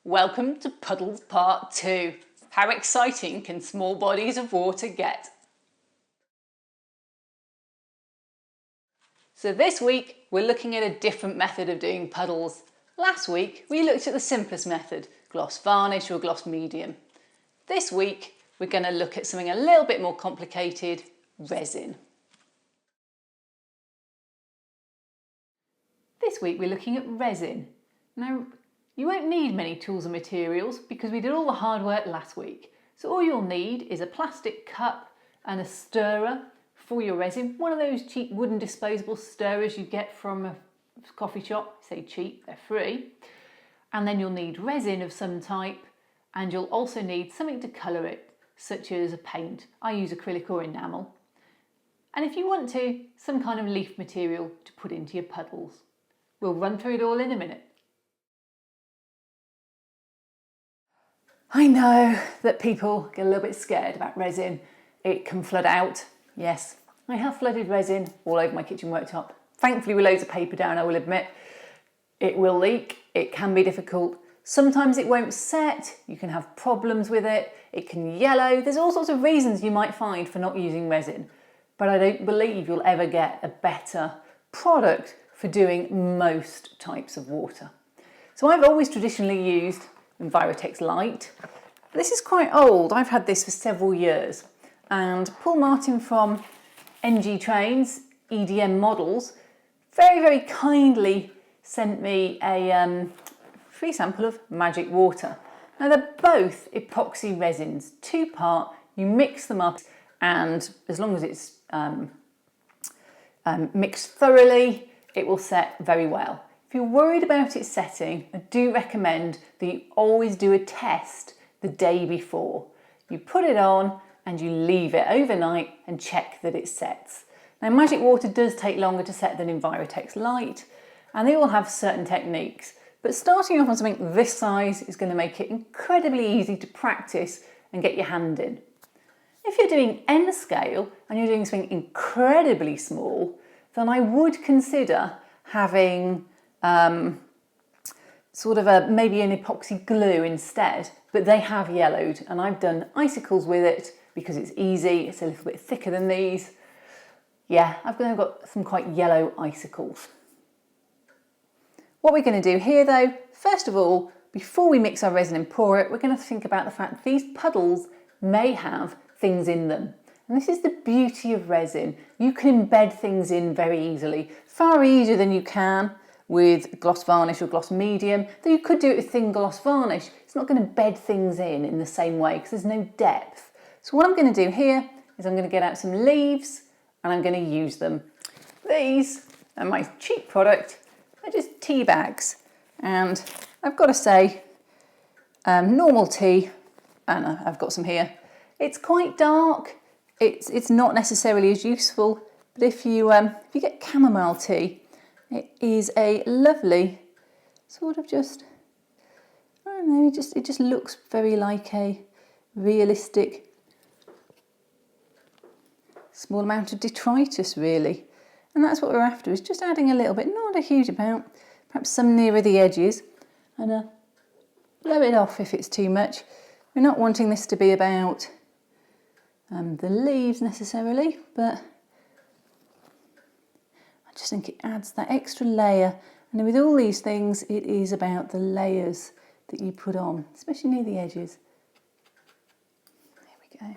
Welcome to Puddles Part 2. How exciting can small bodies of water get? So this week we're looking at a different method of doing puddles. Last week we looked at the simplest method, gloss varnish or gloss medium. This week we're going to look at something a little bit more complicated, resin. This week we're looking at resin. Now, you won't need many tools and materials because we did all the hard work last week. So all you'll need is a plastic cup and a stirrer for your resin. One of those cheap wooden disposable stirrers you get from a coffee shop. I say cheap, they're free. And then you'll need resin of some type, and you'll also need something to colour it, such as a paint. I use acrylic or enamel. And if you want to, some kind of leaf material to put into your puddles. We'll run through it all in a minute. I know that people get a little bit scared about resin. It can flood out. Yes, I have flooded resin all over my kitchen worktop. Thankfully with loads of paper down, I will admit. It will leak, it can be difficult. Sometimes it won't set, you can have problems with it, it can yellow. There's all sorts of reasons you might find for not using resin. But I don't believe you'll ever get a better product for doing most types of water. So I've always traditionally used Envirotex Lite. This is quite old, I've had this for several years. And Paul Martin from NG Trains, EDM Models, very kindly sent me a free sample of magic water. Now they're both epoxy resins, 2-part, you mix them up, and as long as it's mixed thoroughly, it will set very well. If you're worried about it setting, I do recommend that you always do a test the day before. You put it on and you leave it overnight and check that it sets. Now magic water does take longer to set than Envirotex Lite, and they all have certain techniques, but starting off on something this size is going to make it incredibly easy to practice and get your hand in. If you're doing N scale and you're doing something incredibly small, then I would consider having maybe an epoxy glue instead, but they have yellowed, and I've done icicles with it because it's easy, it's a little bit thicker than these. Yeah, I've got some quite yellow icicles. What we're going to do here though, first of all, before we mix our resin and pour it, we're going to think about the fact that these puddles may have things in them. And this is the beauty of resin. You can embed things in very easily, far easier than you can with gloss varnish or gloss medium, though you could do it with thin gloss varnish. It's not going to bed things in the same way because there's no depth. So what I'm going to do here is I'm going to get out some leaves and I'm going to use them. These are my cheap product. They're just tea bags. And I've got to say, normal tea, and I've got some here. It's quite dark. It's not necessarily as useful, but if you get chamomile tea, it is a lovely sort of just, I don't know, it just looks very like a realistic small amount of detritus really. And that's what we're after, is just adding a little bit, not a huge amount, perhaps some nearer the edges, and blow it off if it's too much. We're not wanting this to be about the leaves necessarily, but I just think it adds that extra layer. And with all these things, it is about the layers that you put on, especially near the edges. There we go.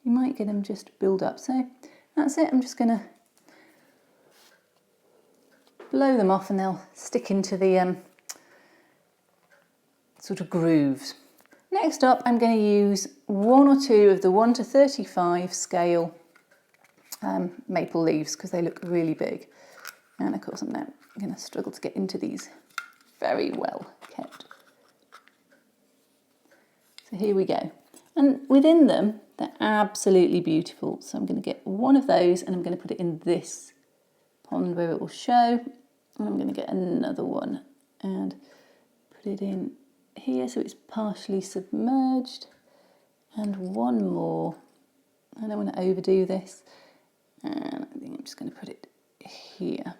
You might get them just build up. So that's it. I'm just going to blow them off and they'll stick into the sort of grooves. Next up, I'm going to use 1 or 2 of the 1 to 35 scale maple leaves because they look really big. And of course, I'm now going to struggle to get into these very well kept. So here we go. And within them, they're absolutely beautiful. So I'm going to get one of those and I'm going to put it in this pond where it will show. And I'm going to get another one and put it in here so it's partially submerged, and one more. I don't want to overdo this, and I think I'm just going to put it here.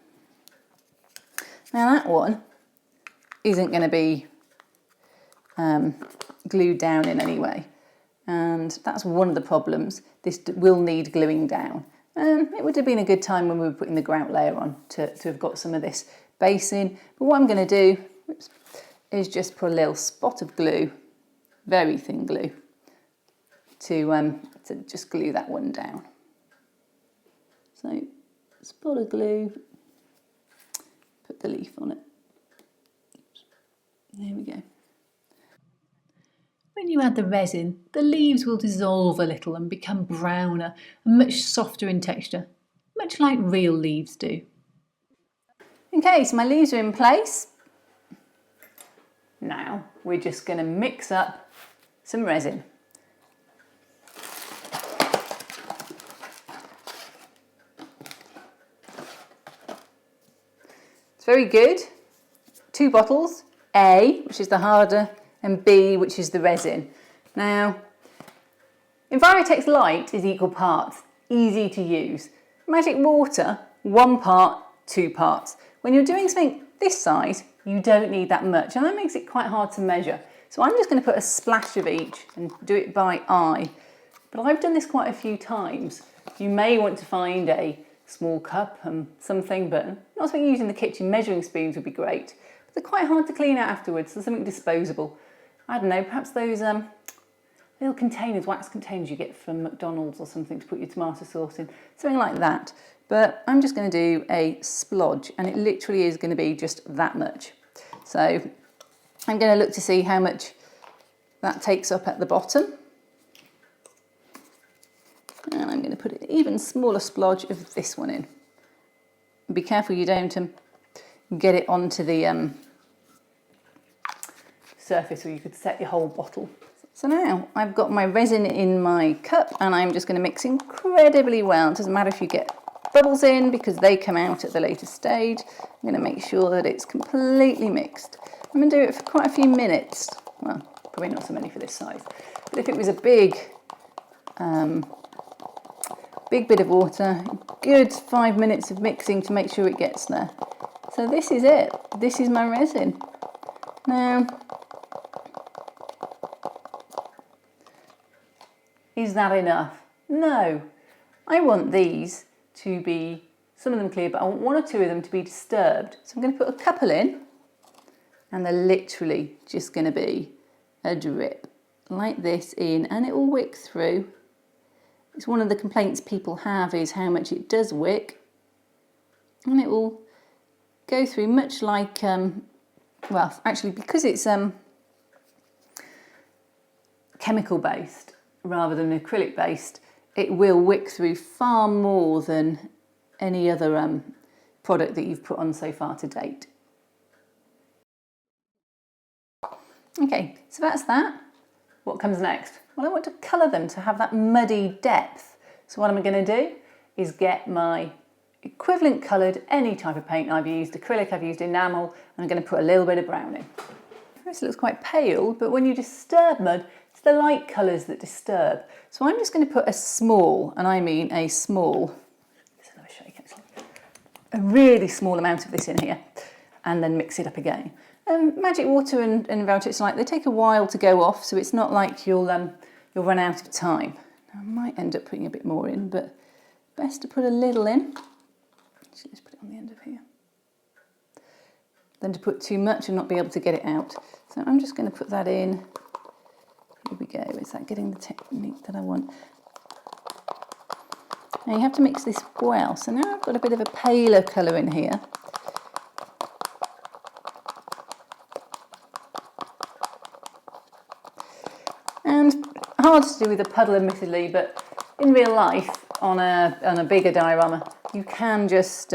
Now that one isn't going to be glued down in any way. And that's one of the problems. This will need gluing down. It would have been a good time when we were putting the grout layer on to have got some of this base in. But what I'm going to do is just put a little spot of glue, very thin glue, to just glue that one down. So, spot of glue, put the leaf on it. There we go. When you add the resin, the leaves will dissolve a little and become browner and much softer in texture, much like real leaves do. Okay, so my leaves are in place. Now we're just going to mix up some resin. It's very good. 2 bottles, A, which is the harder, and B, which is the resin. Now, Envirotex Lite is equal parts, easy to use. Magic Water, 1 part, 2 parts. When you're doing something this size, you don't need that much, and that makes it quite hard to measure. So I'm just going to put a splash of each and do it by eye. But I've done this quite a few times. You may want to find a small cup and something, but not something you use in the kitchen. Measuring spoons would be great. But they're quite hard to clean out afterwards, so something disposable. I don't know, perhaps those little containers, wax containers you get from McDonald's or something to put your tomato sauce in, something like that. But I'm just going to do a splodge, and it literally is going to be just that much. So I'm going to look to see how much that takes up at the bottom. And I'm going to put an even smaller splodge of this one in. Be careful you don't get it onto the surface, or you could set your whole bottle. So now I've got my resin in my cup, and I'm just going to mix incredibly well. It doesn't matter if you get bubbles in, because they come out at the later stage. I'm going to make sure that it's completely mixed. I'm going to do it for quite a few minutes. Well, probably not so many for this size. But if it was a big bit of water, good 5 minutes of mixing to make sure it gets there. So this is it. This is my resin. Now, is that enough? No. I want these to be, some of them clear, but I want 1 or 2 of them to be disturbed. So I'm going to put a couple in, and they're literally just going to be a drip like this in, and it will wick through. It's one of the complaints people have, is how much it does wick, and it will go through much like, well, actually, because it's chemical based rather than acrylic based, it will wick through far more than any other product that you've put on so far to date. Okay, so that's that. What comes next? Well, I want to colour them to have that muddy depth. So what I'm going to do is get my equivalent coloured, any type of paint I've used, acrylic, I've used enamel, and I'm going to put a little bit of brown in. This looks quite pale, but when you disturb mud, it's the light colours that disturb. So I'm just going to put a small, and I mean a small, let's have a shake actually, a really small amount of this in here, and then mix it up again. Magic Water and Envirotex Lite, they take a while to go off, so it's not like you'll run out of time. Now, I might end up putting a bit more in, but best to put a little in. Actually, let's put it on the end of here. Than to put too much and not be able to get it out. So I'm just going to put that in. Here we go. Is that getting the technique that I want? Now you have to mix this well. So now I've got a bit of a paler colour in here. And hard to do with a puddle, admittedly, but in real life, on a bigger diorama, you can just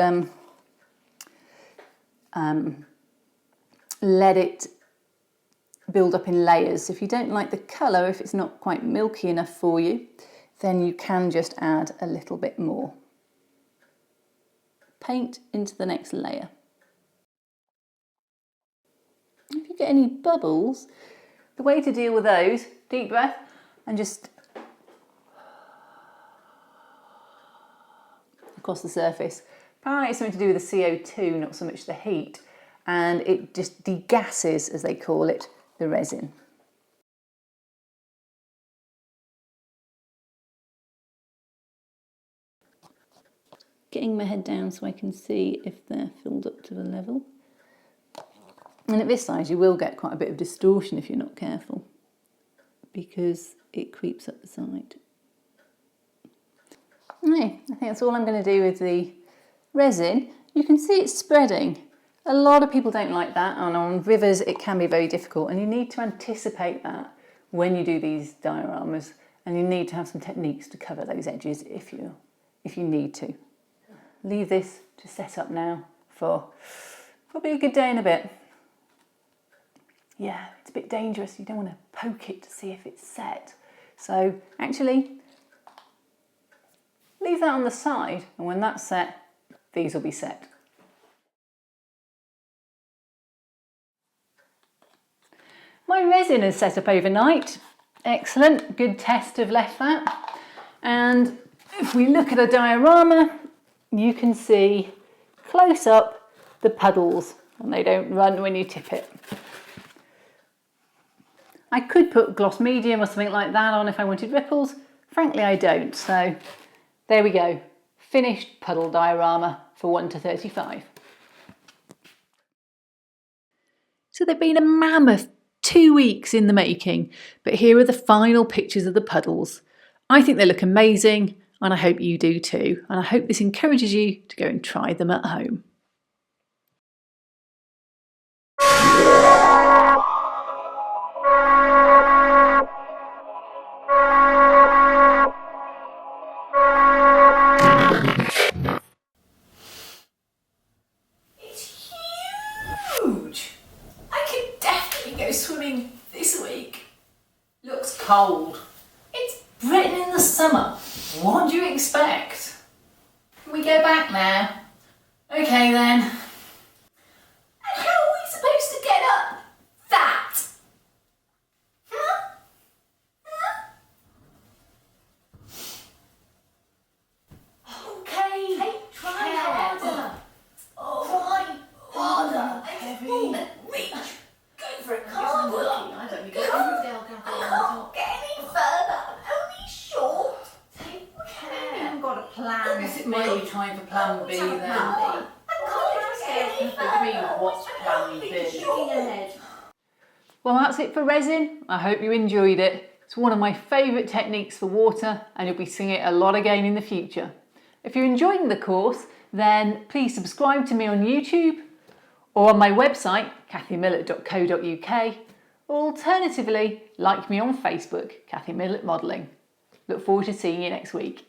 let it build up in layers. If you don't like the colour, if it's not quite milky enough for you, then you can just add a little bit more paint into the next layer. If you get any bubbles, the way to deal with those, deep breath, and just across the surface. Apparently it's something to do with the CO2, not so much the heat. and it just degasses, as they call it, the resin. Getting my head down so I can see if they're filled up to the level. And at this size you will get quite a bit of distortion if you're not careful, because it creeps up the side. Okay, I think that's all I'm going to do with the resin. You can see it's spreading. A lot of people don't like that, and on rivers it can be very difficult, and you need to anticipate that when you do these dioramas, and you need to have some techniques to cover those edges if you need to. Leave this to set up now for probably a good day and a bit. Yeah, it's a bit dangerous. You don't want to poke it to see if it's set. So actually, leave that on the side, and when that's set, these will be set. My resin is set up overnight. Excellent, good test to have left that. And if we look at a diorama, you can see close up the puddles, and they don't run when you tip it. I could put gloss medium or something like that on if I wanted ripples. Frankly, I don't. So there we go. Finished puddle diorama for 1 to 35. So they've been a mammoth 2 weeks in the making, but here are the final pictures of the puddles. I think they look amazing, and I hope you do too. And I hope this encourages you to go and try them at home. It's huge! I could definitely go swimming this week. Looks cold. It's Britain in the summer. What do you expect? Can we go back now? Okay then. And how are we supposed to get up that? Huh? Okay. Hey, try harder. Try harder. Heavy. Reach. Go for it. Harder. I don't think I'll get any further. I'm only short. Take care. I haven't got a plan. Yes, it might be time for plan B then. I can't get any further. What's plan B? Looking ahead. Well, that's it for resin. I hope you enjoyed it. It's one of my favourite techniques for water, and you'll be seeing it a lot again in the future. If you're enjoying the course, then please subscribe to me on YouTube or on my website, kathymillett.co.uk, or alternatively, like me on Facebook, Kathy Millett Modelling. Look forward to seeing you next week.